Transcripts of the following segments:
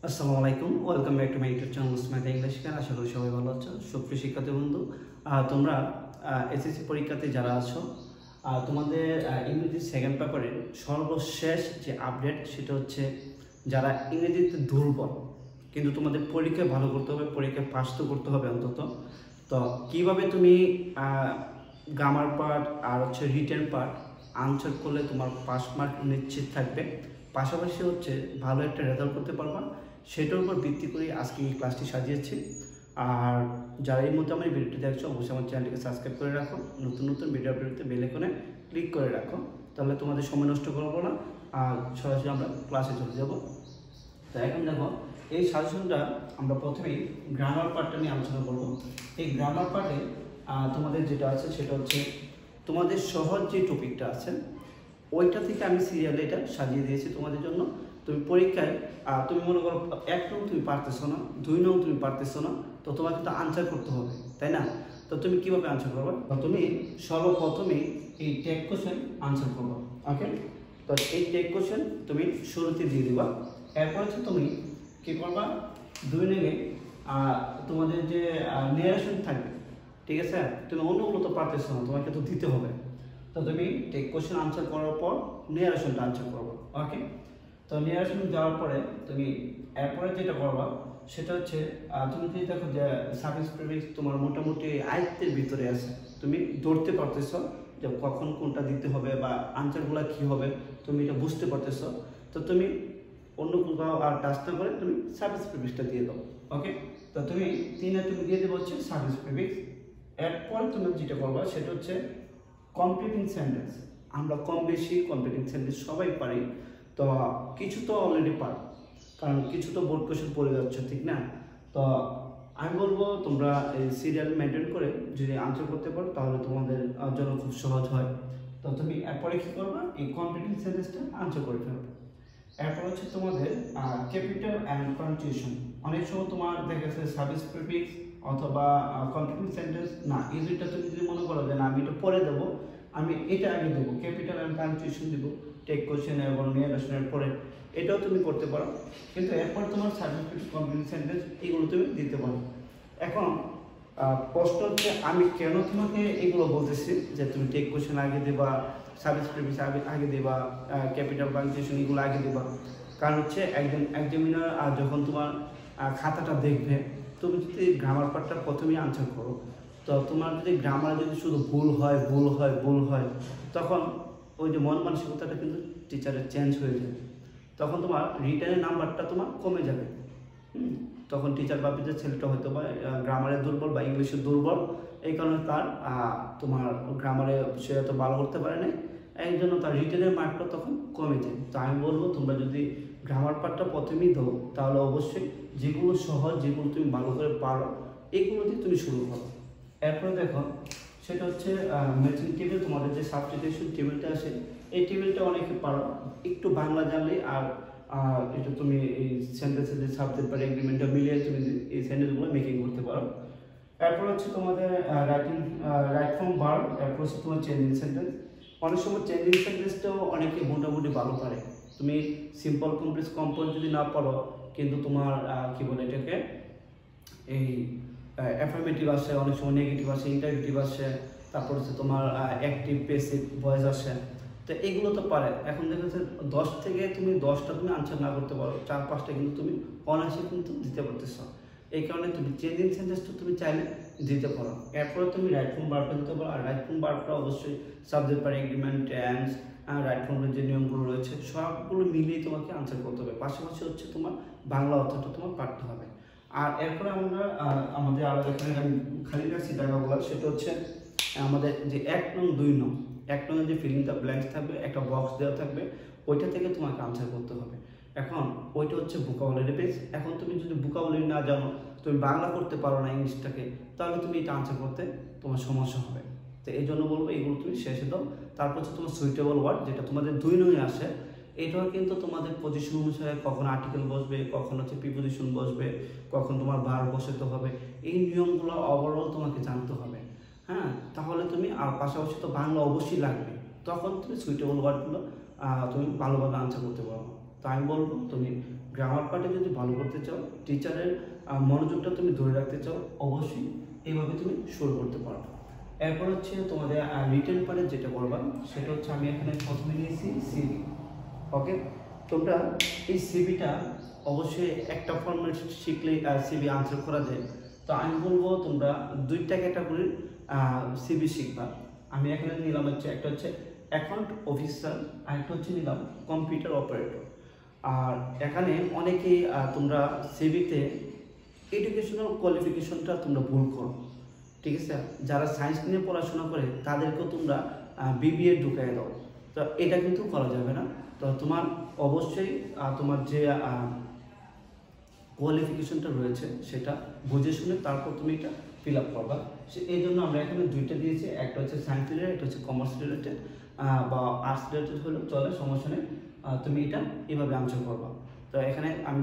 আসসালামু আলাইকুম, welcome back to my YouTube channel smart English can. আশা করি সবাই ভালো আছো। সুপ্রিয় শিক্ষার্থী বন্ধু, তোমরা এসএসসি পরীক্ষাতে যারা আছো, তোমাদের ইংরেজি সেকেন্ড পেপারের সর্বশেষ যে আপডেট সেটা হচ্ছে যারা ইংরেজিতে দুর্বল কিন্তু তোমাদের পরীক্ষায় ভালো করতে হবে, পরীক্ষায় পাস তো করতে হবে অন্তত। তো কীভাবে তুমি গ্রামার পার্ট আর হচ্ছে রিটেন পার্ট আনসার করলে তোমার পাস মার্ক নিশ্চিত থাকবে, পাশাপাশি হচ্ছে ভালো একটা রেজাল্ট করতে পারবা, সেটার উপর ভিত্তি করে আজকে এই ক্লাসটি সাজিয়েছি। আর যারা এই মুহূর্তে আমার ভিডিওটি দেখছো অবশ্যই আমার চ্যানেলটিকে সাবস্ক্রাইব করে রাখো, নতুন নতুন ভিডিও আপডেটতে বেল আইকনে ক্লিক করে রাখো, তাহলে তোমাদের সময় নষ্ট করবো না আর সরাসরি আমরা ক্লাসে চলে যাব। তো এখন দেখো, এই সাজেশনটা আমরা প্রথমেই গ্রামার পার্টটা নিয়ে আলোচনা করবো। এই গ্রামার পার্টে তোমাদের যেটা আছে সেটা হচ্ছে তোমাদের সহজ যে টপিকটা আছে ওইটা থেকে আমি সিরিয়ালে এটা সাজিয়ে দিয়েছি তোমাদের জন্য। তুমি পরীক্ষায় তুমি মনে করো 1 নং তুমি পারতেছো না, 2 নং তুমি পারতেছো না, তো তোমাকে তো আনসার করতে হবে, তাই না? তো তুমি কীভাবে আনসার করবে? তুমি সর্বপ্রথমেই এই টেক কোশ্চেন আনসার করবো। ওকে, তো এই টেক কোশ্চেন তুমি শুরুতে দিয়ে দিবা। এরপর হচ্ছে তুমি কী করবা, 2 নংয়ে তোমাদের যে নেরেশন থাকবে, ঠিক আছে? তুমি অন্যগুলো তো পারতেছো না, তোমাকে তো দিতে হবে। তো তুমি টেক কোশ্চেন আনসার করার পর নেরেশনটা আনসার করবো। ওকে, তো নেরেশন যাওয়ার পরে তুমি এরপরে যেটা করবা সেটা হচ্ছে তুমি যদি দেখো যে সার্ভিস প্রিফিক্স তোমার মোটামুটি আয়ত্তের ভিতরে আছে, তুমি ধরতে পারতেছো যে কখন কোনটা দিতে হবে বা আনসারগুলো কী হবে, তুমি এটা বুঝতে পারতেছো। তো তুমি অন্য কোথাও আর টাচ না করে তুমি সার্ভিস প্রিফিক্সটা দিয়ে দাও। ওকে, তো তুমি 3-এ তুমি দিয়ে দেবো হচ্ছে সার্ভিস প্রিফিক্স। এরপর তুমি যেটা করবা সেটা হচ্ছে কমপ্লিটিং সেন্টেন্স। আমরা কম বেশি কমপ্লিটিং সেন্টেন্স সবাই পারি, তো কিছু তো অলরেডি পারো, কারণ কিছু তো বোর্ড কোশ্চেন পড়ে যাচ্ছে, ঠিক না? তো আমি বলবো তোমরা এই সিরিয়াল মেনটেন করে যদি আনসার করতে পারো তাহলে তোমাদের জন্য খুব সহজ হয়। তো তুমি এরপরে কী করবা, এই কমপ্লিটিং সেন্টেন্সটা আনসার করে ফেলবে। এরপর হচ্ছে তোমাদের ক্যাপিটাল অ্যান্ড পাংচুয়েশন। অনেক সময় তোমার দেখা গেছে সার্ভিস প্রিফিক্স অথবা কমপ্লিটিং সেন্টেন্স না, এই দুইটা তুমি যদি মনে করো যে না আমি এটা পরে দেবো, আমি এটা আগে দেবো, ক্যাপিটাল অ্যান্ড পাংচুয়েশন দেবো টেক কোশ্চেন এবং নেরেশনের পরে, এটাও তুমি করতে পারো। কিন্তু এরপর তোমার সার্ভিস প্রিফিক্স কমপ্লিটিং সেন্টেন্স এগুলো তুমি দিতে পারো। এখন প্রশ্ন হচ্ছে আমি কেন তোমাকে এগুলো বলতেছি যে তুমি টেক কোশ্চেন আগে দেবা, সার্ভিস প্রিফিক্স আগে দেবা, ক্যাপিটাল পাংচুয়েশন এগুলো আগে দেবা। কারণ হচ্ছে একজন এক্সামিনার যখন তোমার খাতাটা দেখবে, তুমি যদি গ্রামার পার্টটা প্রথমেই আনসার করো, তো তোমার যদি গ্রামারে যদি শুধু ভুল হয় ভুল হয় ভুল হয়, তখন ওই যে মন মানসিকতাটা কিন্তু টিচারের চেঞ্জ হয়ে যাবে, তখন তোমার রিটার্নের নাম্বারটা তোমার কমে যাবে। তখন টিচার ভাববে যে ছেলেটা হয়তো বা গ্রামারে দুর্বল বা ইংলিশে দুর্বল, এই কারণে তার তোমার গ্রামারে সে এত ভালো করতে পারে না, এই জন্য তার রিটেনের মার্কটা তখন কমে যায়। তো আমি বলবো তোমরা যদি গ্রামার পার্টটা প্রথমেই দাও তাহলে অবশ্যই যেগুলো সহজ, যেগুলো তুমি ভালো করে পারো, এগুলো দিয়ে তুমি শুরু করো। এরপরে দেখো সেটা হচ্ছে ম্যাচিং টেবিল। তোমাদের যে সাবস্টিটিউশন টেবিলটা আছে এই টেবিলটা অনেকে পারো, একটু বাংলা জানলে আর এটা তুমি এই সেন্টেন্সের যে সাবজেক্ট বা এগ্রিমেন্টটা মিলিয়ে তুমি এই সেন্টেন্সগুলো মেকিং করতে পারো। এরপর হচ্ছে তোমাদের রাইট ফ্রম ভার্ব, এরপর হচ্ছে তোমার চেঞ্জিং সেন্টেন্স। অনেক সময় চেঞ্জিং সেন্টেন্সটাও অনেকে মোটামুটি ভালো পারে। তুমি সিম্পল কমপ্লেক্স কম্পাউন্ড যদি না পারো, কিন্তু তোমার কি বলে এটাকে এই অ্যাফার্মেটিভ আসে, অনেক সময় নেগেটিভ আসে, ইন্টারগেটিভ আসে, তারপর হচ্ছে তোমার অ্যাক্টিভ প্যাসিভ ভয়েস আসে, তো এগুলো তো পারে। এখন দেখা যাচ্ছে 10 থেকে তুমি 10টা তুমি আনসার না করতে পারো, 4-5টা কিন্তু তুমি অনায়াসে কিন্তু দিতে পারতেছ। এই কারণে তুমি চেঞ্জিং সেন্টেন্সটা তুমি চাইলে দিতে পারো। এরপরে তুমি রাইট ফর্ম ভার্বটা দিতে পারো, আর রাইট ফর্ম ভার্বটা অবশ্যই subject verb agreement tense right ফর্মের যে নিয়মগুলো রয়েছে সবগুলো মিলিয়ে তোমাকে আনসার করতে হবে। পাশাপাশি হচ্ছে তোমার বাংলা অর্থটা তোমার পারতে হবে। আর এরপরে আমরা আমাদের আরও এখানে খালি রাখছি জায়গাগুলো, সেটা হচ্ছে আমাদের যে 1 নং 2 নং, 1 নংয়ের যে ফিলিং দ্য ব্ল্যাঙ্কস থাকবে, একটা বক্স দেওয়া থাকবে, ওইটা থেকে তোমাকে আনসার করতে হবে। এখন ওইটা হচ্ছে ভোকাবুলারি বেস। এখন তুমি যদি ভোকাবুলারি না জানো, তুমি বাংলা করতে পারো না ইংলিশটাকে, তাহলে তুমি এটা আনসার করতে তোমার সমস্যা হবে। তো এই জন্য বলবো এগুলো তুমি শেষে দাও। তারপর হচ্ছে তোমার সুইটেবল ওয়ার্ড, যেটা তোমাদের 2 নংয়ে আসে, এটাও কিন্তু তোমাদের পজিশন অনুসারে কখন আর্টিকেল বসবে, কখন হচ্ছে প্রিপোজিশন বসবে, কখন তোমার ভার্ব বসাতে হবে, এই নিয়মগুলো ওভারঅল তোমাকে জানতে হবে। হ্যাঁ, তাহলে তুমি আর পাশাপাশি তো বাংলা অবশ্যই লাগবে, তখন তুমি সুইটেবল ওয়ার্ডগুলো তুমি ভালোভাবে আনসার করতে পারো। তো আমি বলবো তুমি গ্রামার পার্টে যদি ভালো করতে চাও, টিচারের মনোযোগটা তুমি ধরে রাখতে চাও, অবশ্যই এইভাবে তুমি শুরু করতে পারো। এরপর হচ্ছে তোমাদের রিটেন পার্টে যেটা করবা সেটা হচ্ছে আমি এখানে প্রথমে নিয়েছি সিভি। ওকে, তোমরা এই সিভিটা অবশ্যই একটা ফর্মেট শিখলে সিভি আনসার করা যায়। তো আমি বলবো তোমরা দুইটা ক্যাটাগরির সিভি শিখবা। আমি এখানে নিলাম হচ্ছে একটা হচ্ছে অ্যাকাউন্ট অফিসার আর একটা হচ্ছে নিলাম কম্পিউটার অপারেটর। আর এখানে অনেকেই তোমরা সিভিতে এডুকেশনাল কোয়ালিফিকেশনটা তোমরা ভুল করো, ঠিক আছে? যারা সায়েন্স নিয়ে পড়াশোনা করে তাদেরকেও তোমরা বিবিএ ঢুকাই দাও, তো এটা কিন্তু করা যাবে না। তো তোমার অবশ্যই তোমার যে কোয়ালিফিকেশনটা রয়েছে সেটা বুঝে শুনে তারপর তুমি এটা ফিল আপ করবা। এই জন্য আমরা এখানে দুইটা দিয়েছি, একটা হচ্ছে সায়েন্স রিলেটেড, একটা হচ্ছে কমার্স রিলেটেড বা আর্টস রিলেটেড হলেও চলে, সমস্যা নেই। তুমি এটা এভাবে আনসার করবা। তো এখানে আমি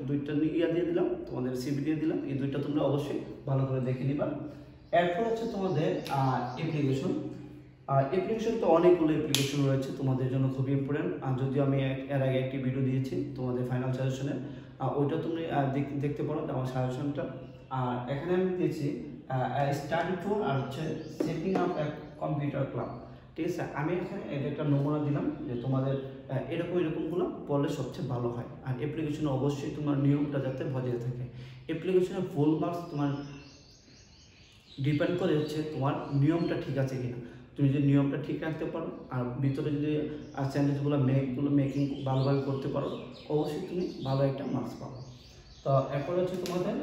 দুইটা ইয়া দিয়ে দিলাম, তোমাদের সিভি দিয়ে দিলাম, এই দুইটা তোমরা অবশ্যই ভালো করে দেখে নিবা। এরপর হচ্ছে তোমাদের অ্যাপ্লিকেশন। অ্যাপ্লিকেশন তো অনেকগুলো অ্যাপ্লিকেশন রয়েছে, তোমাদের জন্য খুবই ইম্পর্টেন্ট। আর যদিও আমি এর আগে একটি ভিডিও দিয়েছি তোমাদের ফাইনাল সাজেশনে, ওইটা তুমি দেখতে পারো আমার সাজেশনটা। আর এখানে আমি দিয়েছি স্টাডি টুর আর হচ্ছে setting up a computer club, ঠিক আছে? আমি এখানে এটা একটা নমুনা দিলাম যে তোমাদের এরকমগুলো পড়লে সবচেয়ে ভালো হয়। আর অ্যাপ্লিকেশনে অবশ্যই তোমার নিয়মটা যাতে বজায় থাকে। অ্যাপ্লিকেশনে ফুল মার্কস তোমার ডিপেন্ড করে হচ্ছে তোমার নিয়মটা ঠিক আছে কিনা। তুমি যদি নিয়মটা ঠিক রাখতে পারো আর ভিতরে যদি সেন্টেন্সগুলো মেকিং ভালোভাবে করতে পারো, অবশ্যই তুমি ভালো একটা মার্কস পাবো। তো এরপর হচ্ছে তোমাদের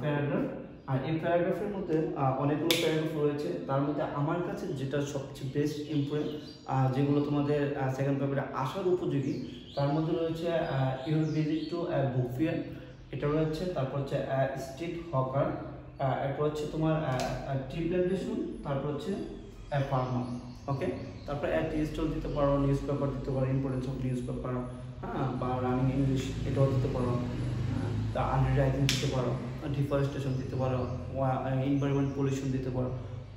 প্যারাগ্রাফ। আর এই প্যারাগ্রাফের মধ্যে অনেকগুলো প্যারাগ্রাফ রয়েছে, তার মধ্যে আমার কাছে যেটা সবচেয়ে বেস্ট ইম্পর্টেন্ট, যেগুলো তোমাদের সেকেন্ড পেপারে আসার উপযোগী, তার মধ্যে রয়েছে your visit to book fair, এটা রয়েছে। তারপর হচ্ছে স্ট্রিট হকার, এরপর হচ্ছে তোমার টি প্ল্যান্টেশন, তারপর হচ্ছে ফার্মার। ওকে, তারপর টি স্টল দিতে পারো, নিউজ পেপার দিতে পারো, ইম্পর্টেন্স অফ নিউজ পেপার, হ্যাঁ, বা রানিং ইংলিশ এটাও দিতে পারো, তা আন্ডার রাইটিং দিতে পারো, ডিফরেস্টেশন দিতে পারো, এনভায়রনমেন্ট পলিউশন দিতে পারো,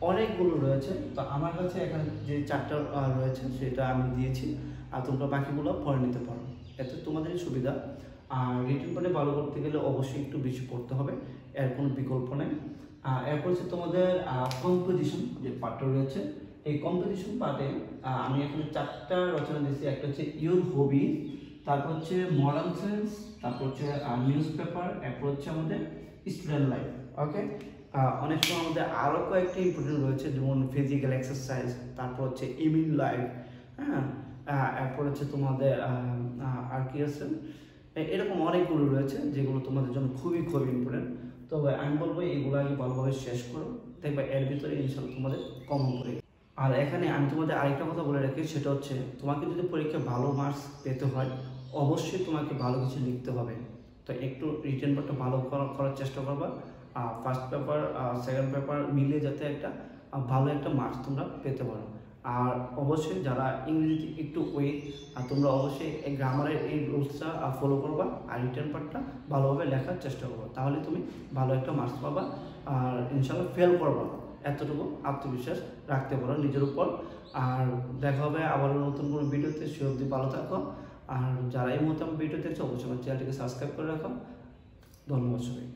অনেকগুলো রয়েছে। তো আমার কাছে এখানে যে চারটা রয়েছে সেটা আমি দিয়েছি, আর তোমরা বাকিগুলো পড়ে নিতে পারো, এতে তোমাদেরই সুবিধা। আর রিটেন পার্টে ভালো করতে গেলে অবশ্যই একটু বেশি পড়তে হবে, এর কোনো বিকল্প নেই। এরপর হচ্ছে তোমাদের কম্পোজিশন যে পার্টটা রয়েছে, এই কম্পোজিশন পার্টে আমি এখানে চারটা রচনা দিয়েছি। একটা হচ্ছে ইউর হবি, তারপর হচ্ছে মরাল সেন্স, তারপর হচ্ছে নিউজ পেপার, এরপর হচ্ছে আমাদের স্টুডেন্ট লাইফ। ওকে, অনেক সময় আমাদের আরও কয়েকটা ইম্পর্টেন্ট রয়েছে, যেমন ফিজিক্যাল এক্সারসাইজ, তারপর হচ্ছে ইমিউন লাইফ, হ্যাঁ, এরপর হচ্ছে তোমাদের আর কি আছে, এরকম অনেকগুলো রয়েছে যেগুলো তোমাদের জন্য খুবই ইম্পর্টেন্ট। তবে আমি বলবো এগুলো আগে ভালোভাবে শেষ করো, দেখবে এর ভিতরে ইনশাল্লাহ তোমাদের কমন পড়ে। আর এখানে আমি তোমাদের আরেকটা কথা বলে রাখি, সেটা হচ্ছে তোমাকে যদি পরীক্ষায় ভালো মার্কস পেতে হয়, অবশ্যই তোমাকে ভালো কিছু লিখতে হবে। তো একটু রিটেন পার্টটা ভালো করার চেষ্টা করবা, ফার্স্ট পেপার সেকেন্ড পেপার মিলিয়ে যাতে একটা ভালো একটা মার্কস তোমরা পেতে পারো। আর অবশ্যই যারা ইংরেজিতে একটু উইক, আর তোমরা অবশ্যই এই গ্রামারের এই রুলসটা ফলো করবা, আর রিটেন পার্টটা ভালোভাবে লেখার চেষ্টা করবা, তাহলে তুমি ভালো একটা মার্কস পাবা আর ইনশাল্লাহ ফেল করবা, এতটুকু আত্মবিশ্বাস রাখতে পারো নিজের উপর। আর দেখা হবে আবার নতুন কোনো ভিডিওতে, সে অবধি ভালো থাকো। আর যারা এই মুহূর্তে আমার ভিডিও দেখছো অবশ্যই আমার চ্যানেলটিকে সাবস্ক্রাইব করে রাখো। ধন্যবাদ সবাই।